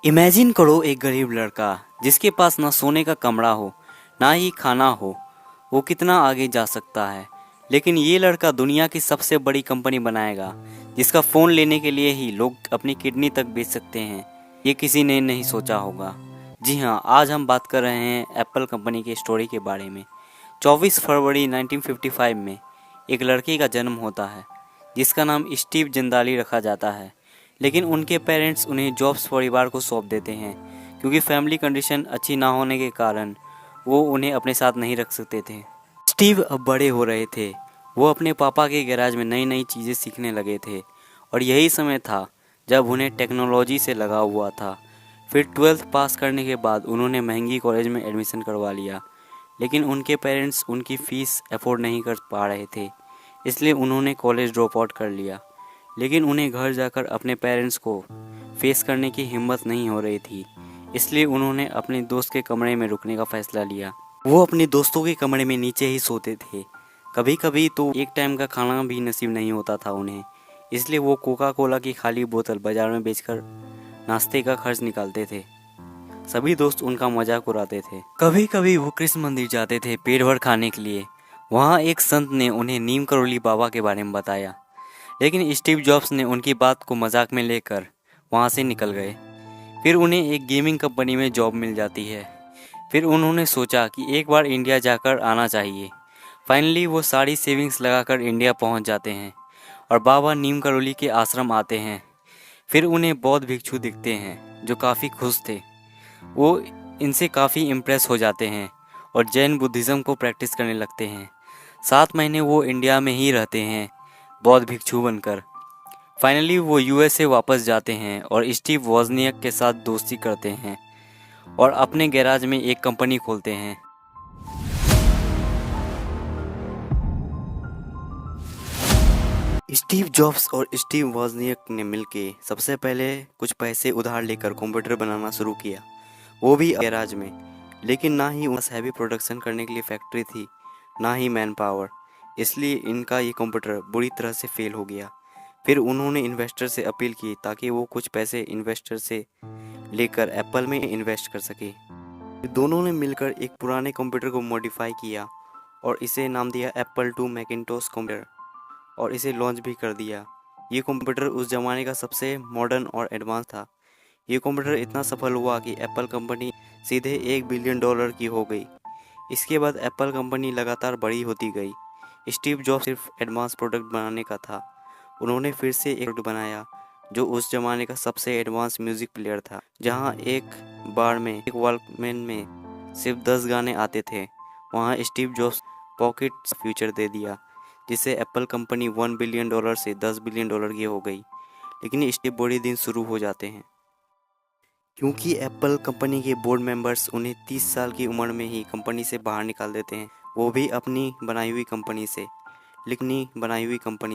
Imagine करो एक गरीब लड़का जिसके पास ना सोने का कमरा हो ना ही खाना हो। वो कितना आगे जा सकता है। लेकिन ये लड़का दुनिया की सबसे बड़ी कंपनी बनाएगा जिसका फ़ोन लेने के लिए ही लोग अपनी किडनी तक बेच सकते हैं। ये किसी ने नहीं सोचा होगा। जी हाँ, आज हम बात कर रहे हैं एप्पल कंपनी की स्टोरी के बारे में। 24 फरवरी 1955 में एक लड़के का जन्म होता है जिसका नाम स्टीव जिंदाली रखा जाता है। लेकिन उनके पेरेंट्स उन्हें जॉब्स परिवार को सौंप देते हैं क्योंकि फैमिली कंडीशन अच्छी ना होने के कारण वो उन्हें अपने साथ नहीं रख सकते थे। स्टीव अब बड़े हो रहे थे। वो अपने पापा के गैराज में नई नई चीज़ें सीखने लगे थे और यही समय था जब उन्हें टेक्नोलॉजी से लगा हुआ था। फिर 12th पास करने के बाद उन्होंने महंगी कॉलेज में एडमिशन करवा लिया। लेकिन उनके पेरेंट्स उनकी फ़ीस अफोर्ड नहीं कर पा रहे थे, इसलिए उन्होंने कॉलेज ड्रॉप आउट कर लिया। लेकिन उन्हें घर जाकर अपने पेरेंट्स को फेस करने की हिम्मत नहीं हो रही थी, इसलिए उन्होंने अपने दोस्त के कमरे में रुकने का फ़ैसला लिया। वो अपने दोस्तों के कमरे में नीचे ही सोते थे। कभी कभी तो एक टाइम का खाना भी नसीब नहीं होता था उन्हें, इसलिए वो कोका कोला की खाली बोतल बाज़ार में बेचकर नाश्ते का खर्च निकालते थे। सभी दोस्त उनका मजाक उड़ाते थे। कभी कभी वो कृष्ण मंदिर जाते थे पेट भर खाने के लिए। वहाँ एक संत ने उन्हें नीम करोली बाबा के बारे में बताया, लेकिन स्टीव जॉब्स ने उनकी बात को मजाक में लेकर वहाँ से निकल गए। फिर उन्हें एक गेमिंग कंपनी में जॉब मिल जाती है। फिर उन्होंने सोचा कि एक बार इंडिया जाकर आना चाहिए। फाइनली वो सारी सेविंग्स लगाकर इंडिया पहुँच जाते हैं और बाबा नीम करोली के आश्रम आते हैं। फिर उन्हें बौद्ध भिक्षु दिखते हैं जो काफ़ी खुश थे। वो इनसे काफ़ी इम्प्रेस हो जाते हैं और जैन बुद्धिज़्म को प्रैक्टिस करने लगते हैं। 7 महीने वो इंडिया में ही रहते हैं बौद्ध भिक्षु बनकर। फाइनली वो यूएसए वापस जाते हैं और स्टीव वॉजनियक के साथ दोस्ती करते हैं और अपने गैराज में एक कंपनी खोलते हैं। स्टीव जॉब्स और स्टीव वॉजनियक ने मिलके सबसे पहले कुछ पैसे उधार लेकर कंप्यूटर बनाना शुरू किया, वो भी गैराज में। लेकिन ना ही उनके पास हैवी प्रोडक्शन करने के लिए फैक्ट्री थी, ना ही मैन पावर, इसलिए इनका ये कंप्यूटर बुरी तरह से फेल हो गया। फिर उन्होंने इन्वेस्टर से अपील की ताकि वो कुछ पैसे इन्वेस्टर से लेकर एप्पल में इन्वेस्ट कर सके। दोनों ने मिलकर एक पुराने कंप्यूटर को मॉडिफाई किया और इसे नाम दिया एप्पल II मैकिन्टोश कंप्यूटर और इसे लॉन्च भी कर दिया। ये कंप्यूटर उस ज़माने का सबसे मॉडर्न और एडवांस था। ये कंप्यूटर इतना सफल हुआ कि एप्पल कंपनी सीधे $1 बिलियन की हो गई। इसके बाद एप्पल कंपनी लगातार बड़ी होती गई। स्टीव जॉब्स सिर्फ एडवांस प्रोडक्ट बनाने का था। उन्होंने फिर से एक प्रोडक्ट बनाया जो उस जमाने का सबसे एडवांस म्यूज़िक प्लेयर था, जहां एक बार में एक वॉकमैन में सिर्फ 10 गाने आते थे। वहां स्टीव जॉब्स पॉकेट फ्यूचर दे दिया, जिससे एप्पल कंपनी $1 बिलियन से $10 बिलियन की हो गई। लेकिन इसके बड़े दिन शुरू हो जाते हैं क्योंकि एप्पल कंपनी के बोर्ड मेंबर्स उन्हें 30 साल की उम्र में ही कंपनी से बाहर निकाल देते हैं, वो भी अपनी बनाई हुई कंपनी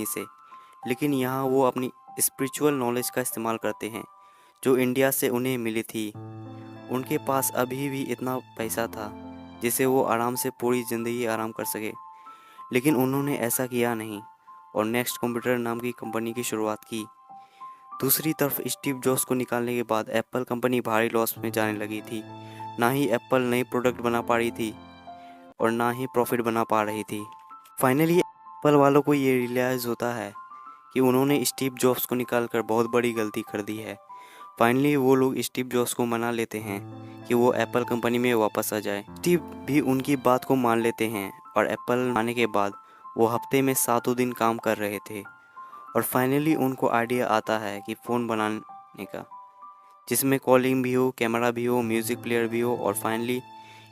से। लेकिन यहाँ वो अपनी स्पिरिचुअल नॉलेज का इस्तेमाल करते हैं जो इंडिया से उन्हें मिली थी। उनके पास अभी भी इतना पैसा था जिससे वो आराम से पूरी ज़िंदगी आराम कर सके। लेकिन उन्होंने ऐसा किया नहीं और नेक्स्ट कंप्यूटर नाम की कंपनी की शुरुआत की। दूसरी तरफ स्टीव जॉब्स को निकालने के बाद एप्पल कंपनी भारी लॉस में जाने लगी थी। ना ही एप्पल नई प्रोडक्ट बना पा रही थी और ना ही प्रॉफिट बना पा रही थी। फाइनली एप्पल वालों को ये रियलाइज़ होता है कि उन्होंने स्टीव जॉब्स को निकालकर बहुत बड़ी गलती कर दी है। फाइनली वो लोग स्टीव जॉब्स को मना लेते हैं कि वो एप्पल कंपनी में वापस आ जाए। स्टीव भी उनकी बात को मान लेते हैं और एप्पल आने के बाद वो हफ्ते में 7 दिन काम कर रहे थे और फाइनली उनको आइडिया आता है कि फ़ोन बनाने का, जिसमें कॉलिंग भी हो, कैमरा भी हो, म्यूज़िक प्लेयर भी हो। और फाइनली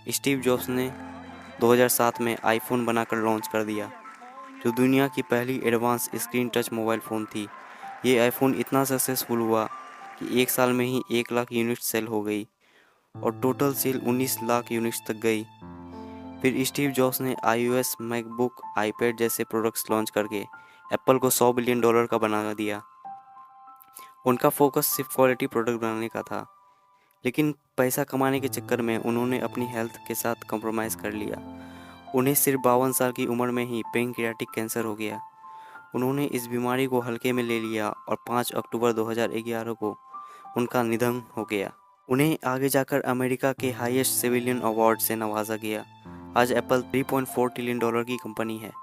स्टीव जॉब्स ने 2007 में आईफोन बनाकर लॉन्च कर दिया, जो दुनिया की पहली advance screen touch mobile phone थी। ये आईफोन इतना सक्सेसफुल हुआ कि 1 साल में ही 1 लाख यूनिट्स सेल हो गई और टोटल सेल 19 लाख यूनिट्स तक गई। फिर स्टीव जॉब्स ने iOS, मैकबुक, आईपैड जैसे प्रोडक्ट्स लॉन्च करके एप्पल को $100 बिलियन का बना दिया। उनका फोकस सिर्फ क्वालिटी प्रोडक्ट बनाने का था, लेकिन पैसा कमाने के चक्कर में उन्होंने अपनी हेल्थ के साथ कॉम्प्रोमाइज़ कर लिया। उन्हें सिर्फ 52 साल की उम्र में ही पेनक्रियाटिक कैंसर हो गया। उन्होंने इस बीमारी को हल्के में ले लिया और 5 अक्टूबर 2011 को उनका निधन हो गया। उन्हें आगे जाकर अमेरिका के हाईएस्ट सिविलियन अवार्ड से नवाजा गया। आज एप्पल $3.4 ट्रिलियन की कंपनी है।